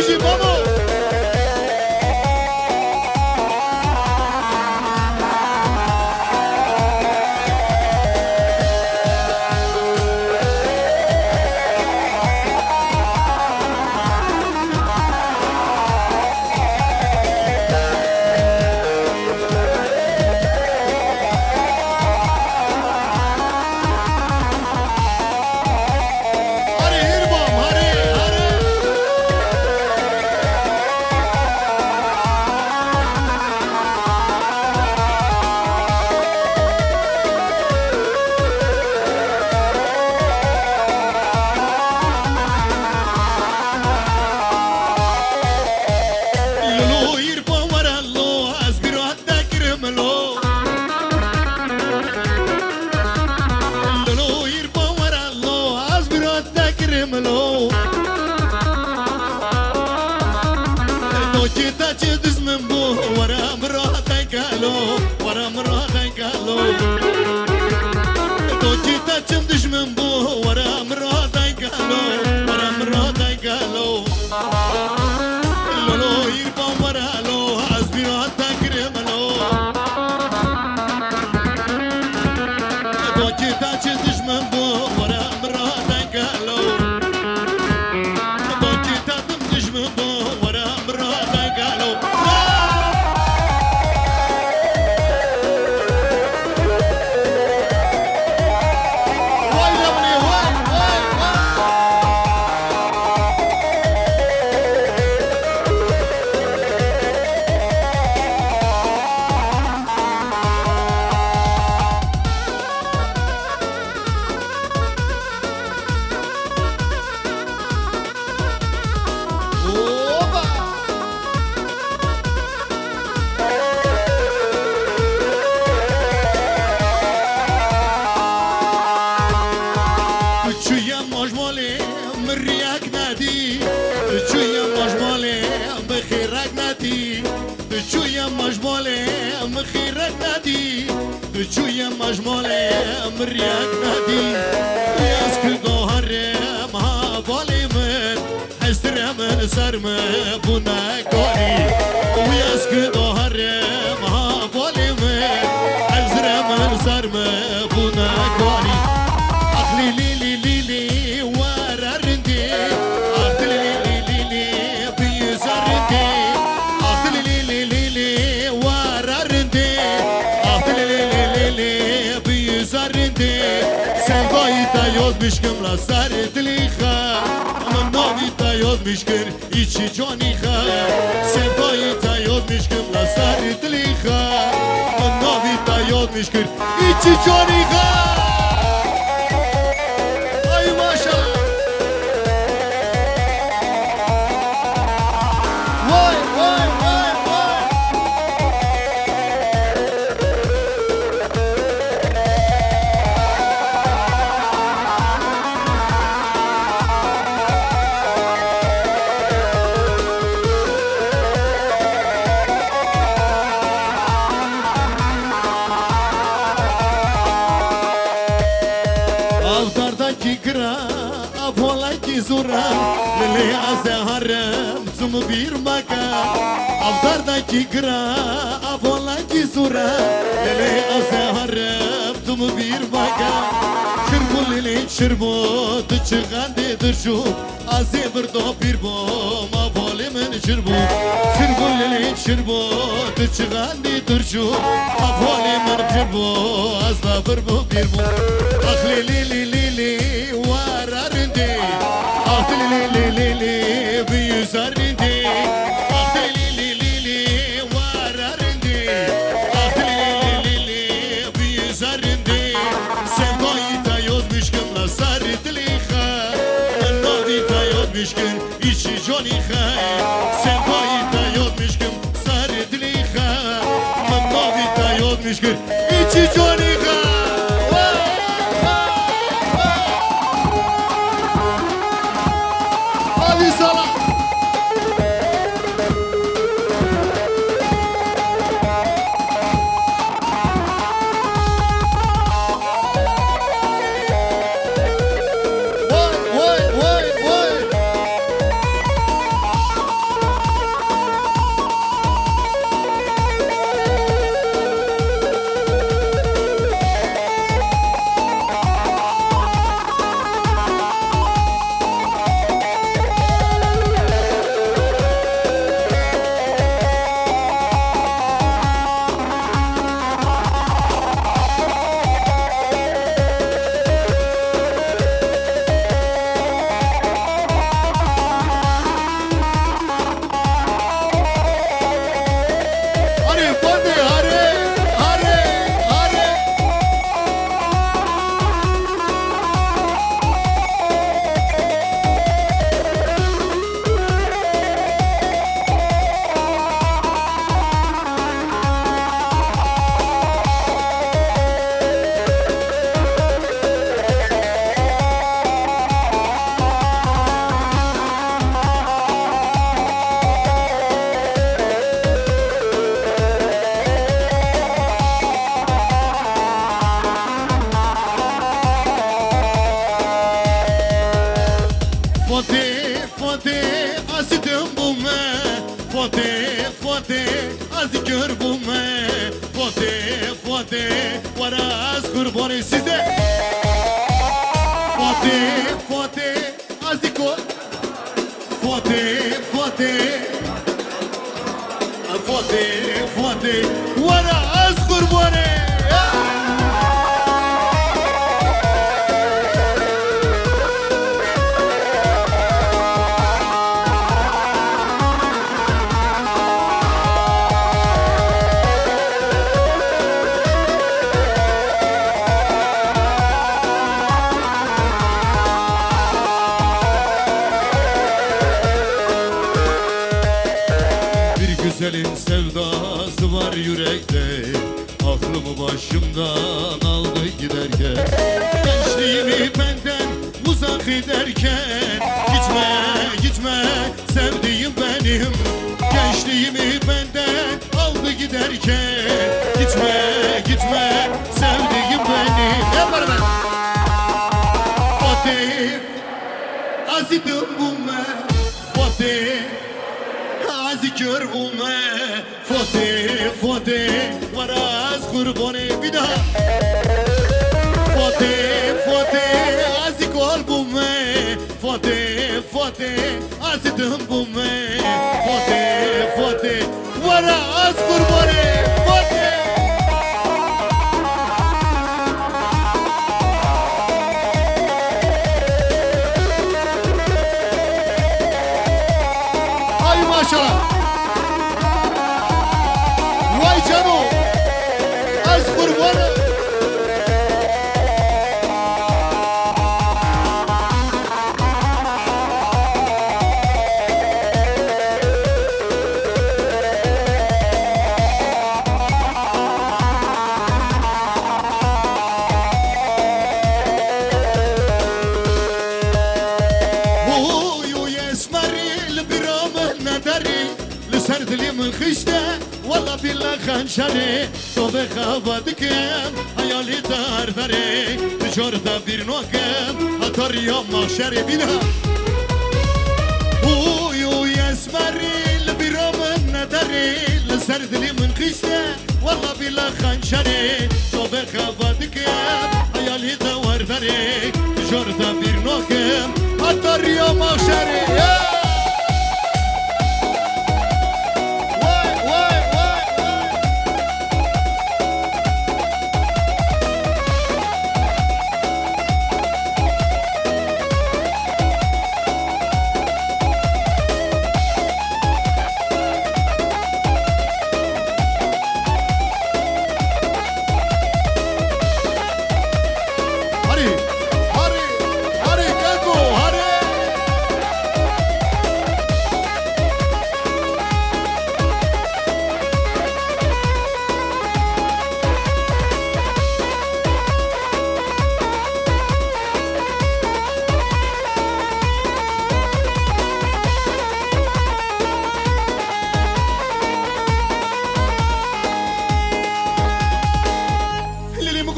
بيجي بابا چوی مجموعه مریک ندی یاس کردو هرم ها بالی من حسر من سرم بناکاری یاس کردو هرم ها بالی من حسر من سرم بناکاری اخلی لی لی لی لی وررندی اخلی لی لی لی بیزرندی اخلی لی لی لی لی وررندی سنگایی تا یاد میشکم را سر دلی خواه من نامی تا یاد میشکر ایچی جانی خواه سنگایی تا یاد میشکم را سر دلی خواه من نامی تا یاد میشکر ایچی جانی خواه ای ماشا وای وای وای وای زورا للي أزهرم ثم بيرمكا أفضل داكي قرا أفضل زورا للي أزهرم ثم بيرمكا شربو للي شربو تشغندي درشو أزي بردو بيربو ما بولي من شربو شربو للي شربو تشغندي درشو أفضل من شربو أزلا بربو بيربو أخلي لي لي لي لي ورارندي لي لي لي لي بيزرندي لي لي لي لي ورارندي لي لي لي بيزرندي سنگایی تا یاد میشکم لسر دلی خواهی من نادی تا یاد میشکم ایچی جانی خواهی سنگایی تا یاد میشکم سر دلی خواهی من نادی تا یاد میشکم ایچی جانی خواهی Azidim bu me Fote fote Azi gör bu me Fote fote Varaz kurbanı size Fote fote Azi gör Fote fote Fote fote Varaz kurbanı Güzelin sevdası var yürekte Aklımı başımdan aldı giderken Gençliğimi benden uzak ederken Gitme gitme sevdiğim benim Gençliğimi benden aldı giderken Gitme gitme sevdiğim benim Ne yaparım ben? Fatih Azidim bu me Fatih Azikör bulma Fote fote Varaz kurbanı bir daha Fote fote Azikör bulma Fote fote Azidim bulma Fote fote Varaz kurbanı Fote Ay maşallah Vay cano Az kurbanı Uyu esmeril biramın nederi Lüser dilimin kışta Valla billah hançeri Sobe kabadikım Hayali dardari Dışarıda bir nokem Atar ya mahşeri bir daha Uyu esmeril biramın nederi Lüser dilimin kışta Valla billah hançeri Sobe kabadikım Hayali dardari Dışarıda bir nokem Atar ya mahşeri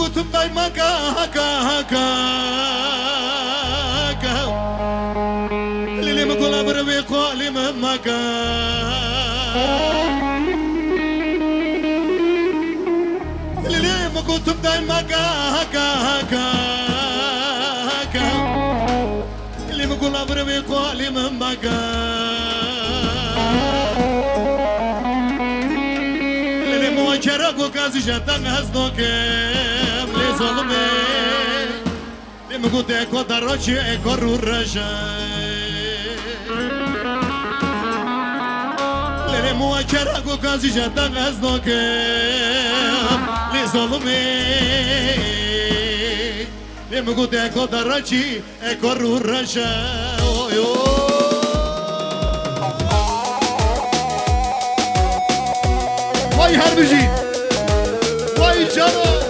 Kutumday maka haka haka haka Lilim kulabır ve kolim maka Lilim kutumday maka haka haka haka Lilim kulabır ve kolim maka Lilim o kera kukazi jatan haznokem Zolme Lim gute kota roci e koruraja Lele mua kera go kazi jatan aznoke Li zolme Lim gute kota roci e koruraja Vay harbici Vay cano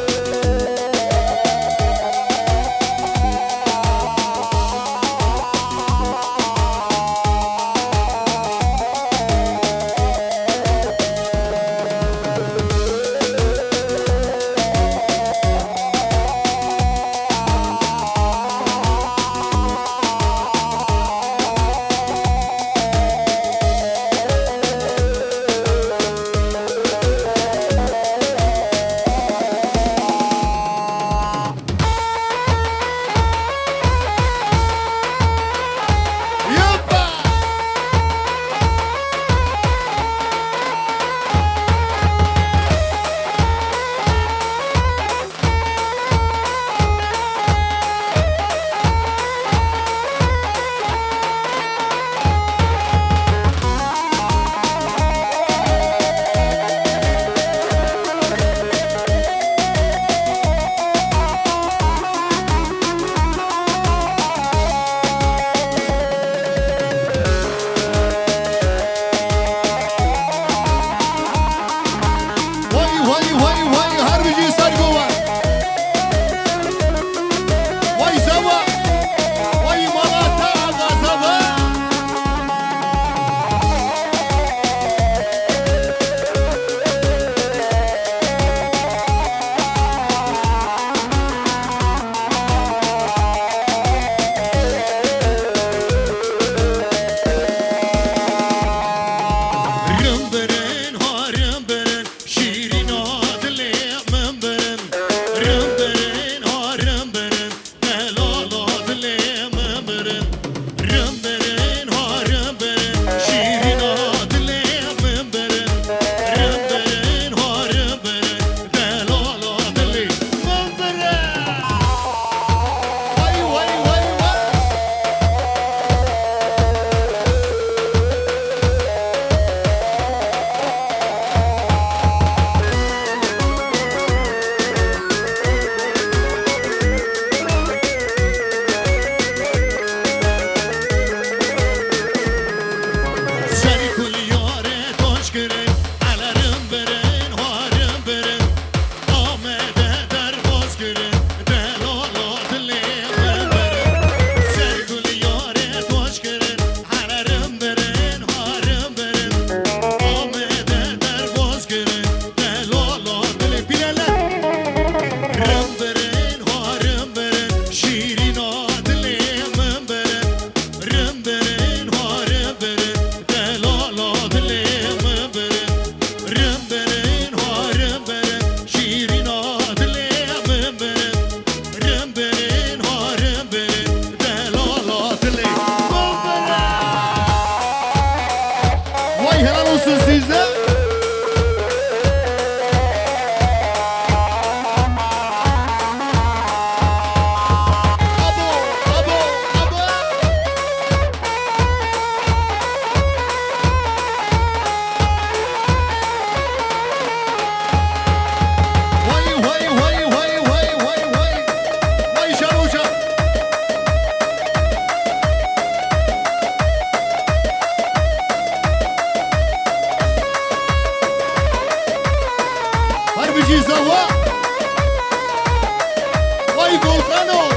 Milano.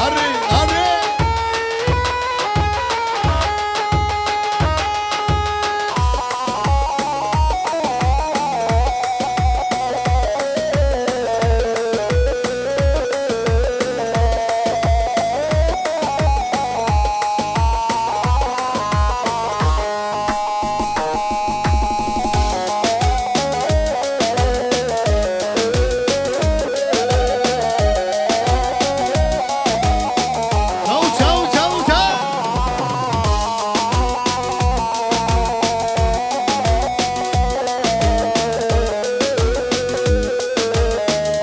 Arre, arre. Ciao, ciao, ciao, ciao.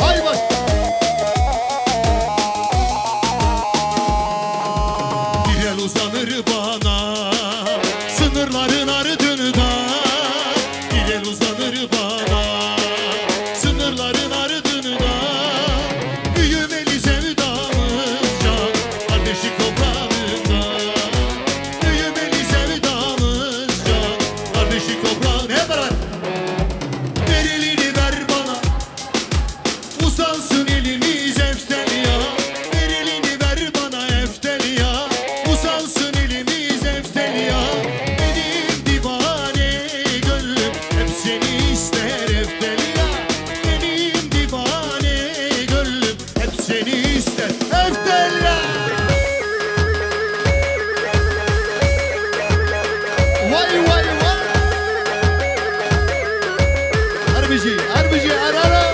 Hay bak. Bir el uzanır bana sınırların ardında. Bir el uzanır bana sınırların ardında. Büyümeli sevdamız can kardeşi toprağında. Büyümeli sevdamız can kardeşi toprağında. Hep beraber. Ver elini ver bana, uzansın elimiz eftelya. Ver elini ver bana eftelya, uzansın elimiz eftelya. Benim divane gönlüm hep seni ister eftelya. Benim divane gönlüm hep seni ister eftelya. Vay vay vay. Harbici, harbici, ara ara.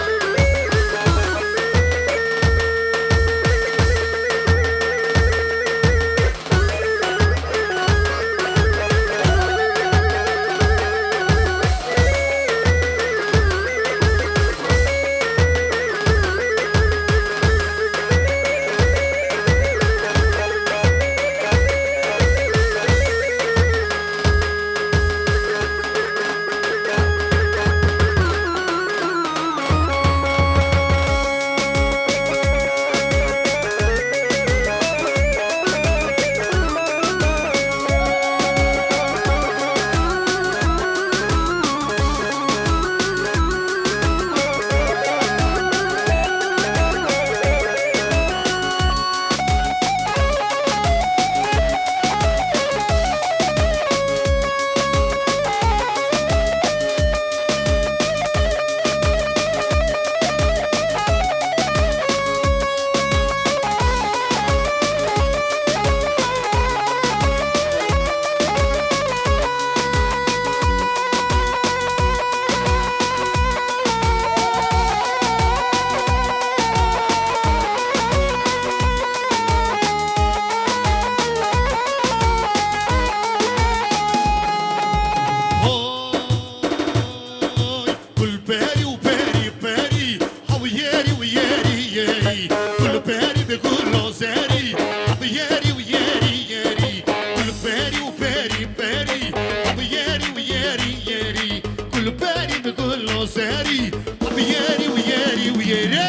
Oy, kul peri u peri peri, hav yeri u yeri yeri. Kul peri be kul rozeri, hav yeri u yeri yeri. Kul peri u peri peri, hav yeri u yeri yeri. Kul peri be kul rozeri, hav yeri u yeri u yeri.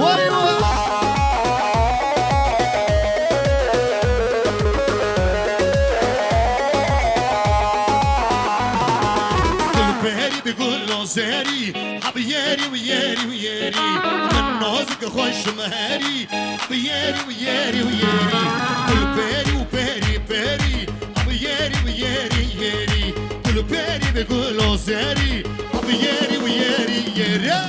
Vay vay. Peri بيقول له زاري حبياري وياري وياري من نازك خوش مهاري حبياري وياري وياري كل باري وباري باري حبياري وياري ياري كل باري بيقول له زاري حبياري وياري ياري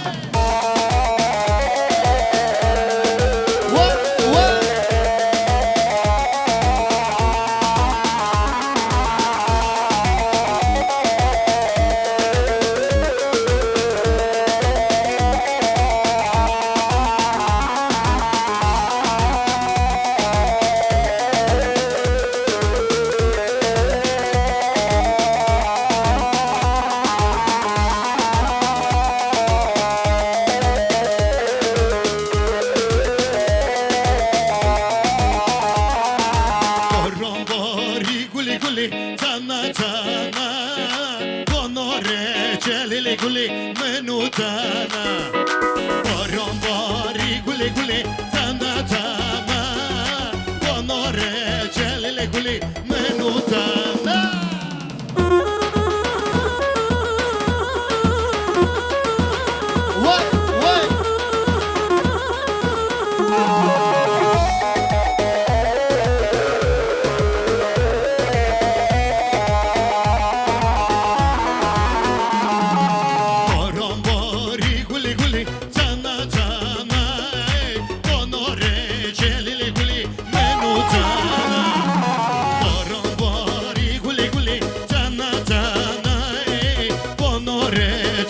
guli guli tana tana Bonore celili guli menutana Baron bari guli guli tana tana Bonore celili guli menutana What?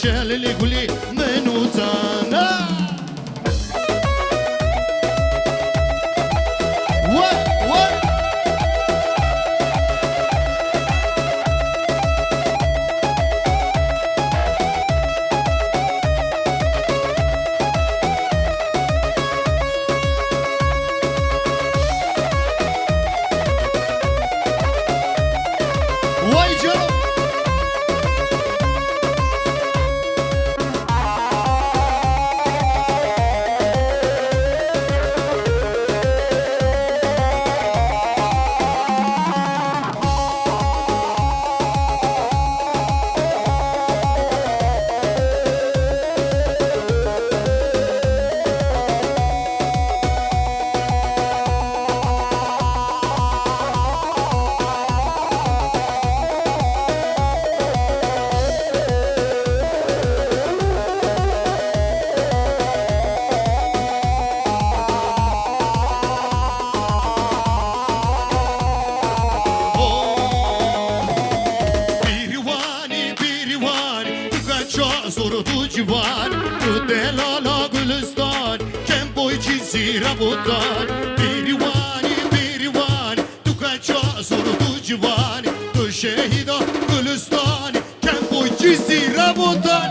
Celili guli menutana What? Vay canım Sordu civar Tu delala gülistan Kem boy çizir abudan Pirivani Tu kaça sordu civar Tu şehida gülistan Kem boy çizir abudan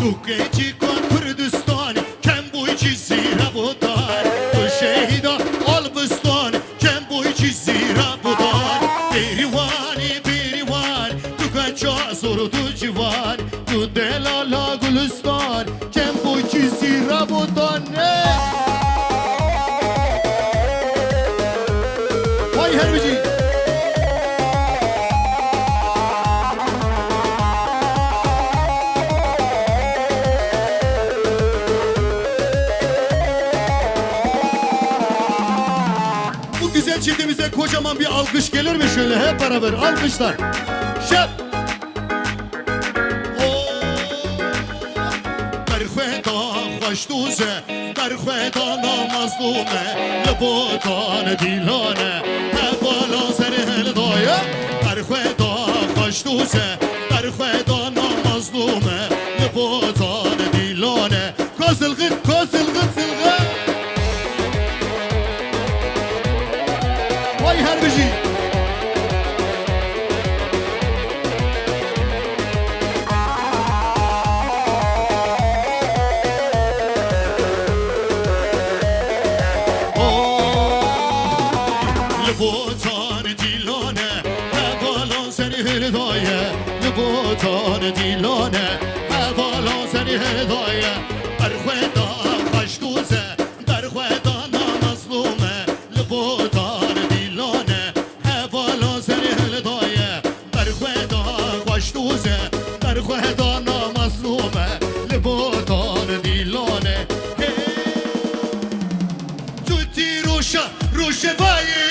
Tukeci kon Kürdistan Kem boy çizir abudan Tu şehida Albistan Kem boy çizir abudan Pirivani Tu kaça sordu civar Tu delala gülistan Kem boy çizir abudan Vay herbici Güzel çiftimize kocaman bir alkış gelir mi şöyle hep beraber alkışlar. Şap. Derhweda hoştuze, derhweda namazlume, lebotane dilane, hevala serhel daya. Derhweda hoştuze, derhweda namazlume, lebotane dilane. Kosılgıt, kosılgıt, sılgıt. Vay herbici Libotan dilane Hevalan seni herdaya Libotan dilane Hevalan seni herdaya Derhweda hoştuze Derhweda namazlume Libotan dilane Hevalan seni herdaya Derhweda hoştuze Derhweda namazlume Libotan dilane Tutti roşa roşevayi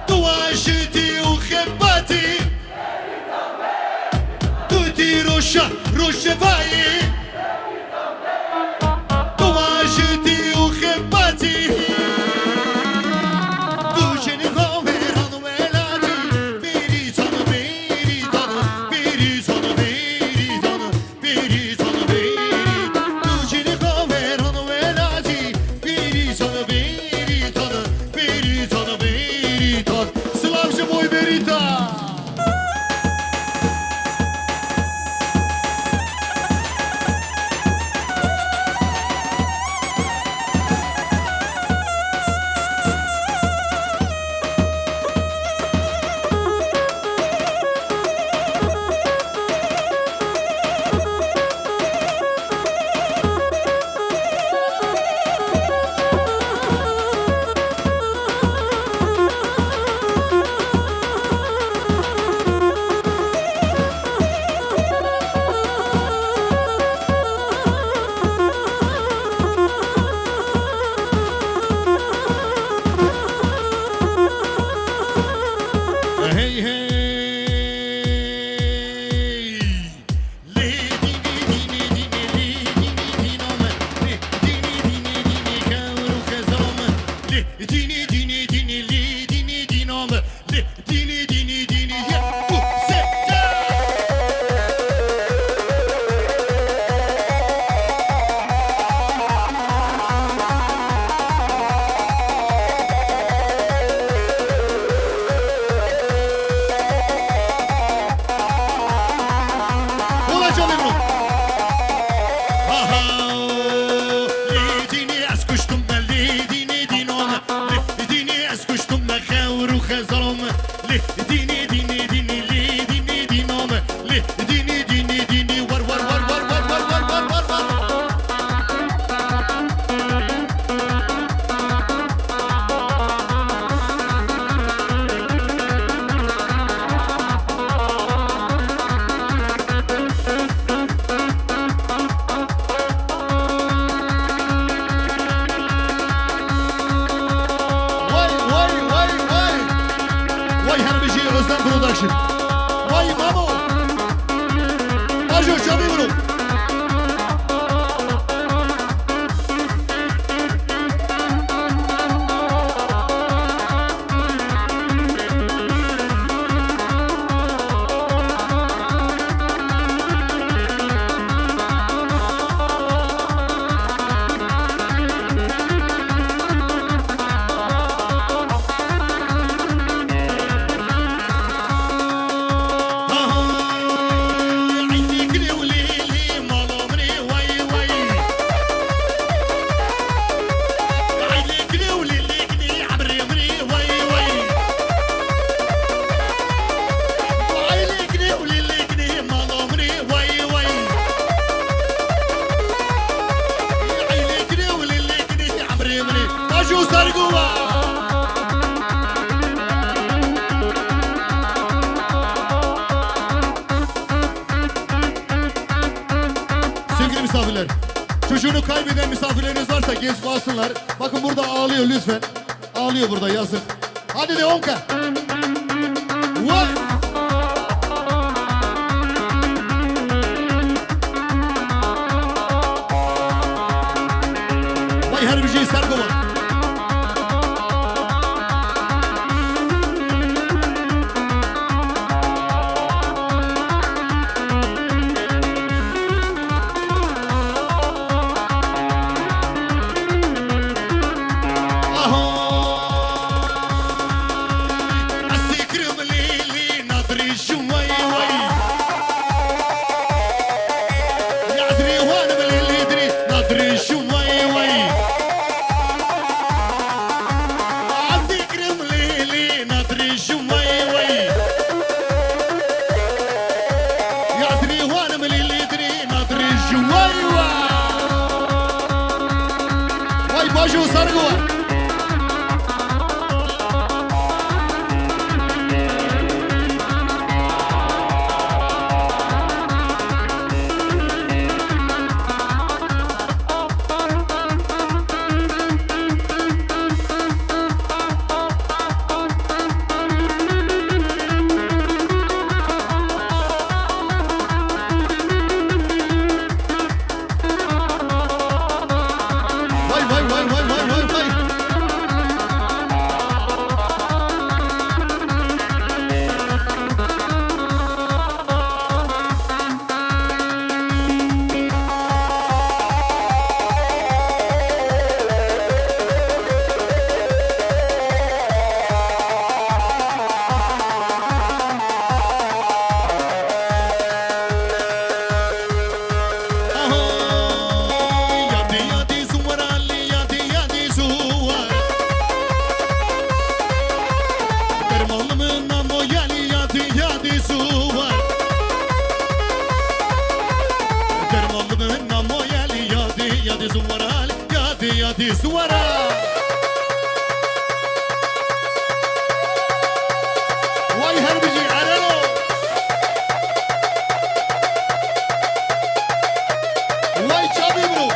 Duaşiti ukhebati Tutti roşa roşevayi Duaşiti ukhebati Duçeni kameran velati Biri tanı biri tanı Biri tanı biri tanı Biri tanı biri Duçeni kameran velati Biri tanı biri باشن وای مامو باجو شابي برو Sevgili misafirler, çocuğunu kaybeden misafirleriniz varsa genç kalsınlar. Bakın burada ağlıyor lütfen. Ağlıyor burada, yazık. Hadi de onka. Vay. Vay her bir şey Serkova. Bajo Sargoa. Yadi Suara. Vay herbici aralo. Vay çabi bro.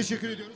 teşekkür ediyoruz.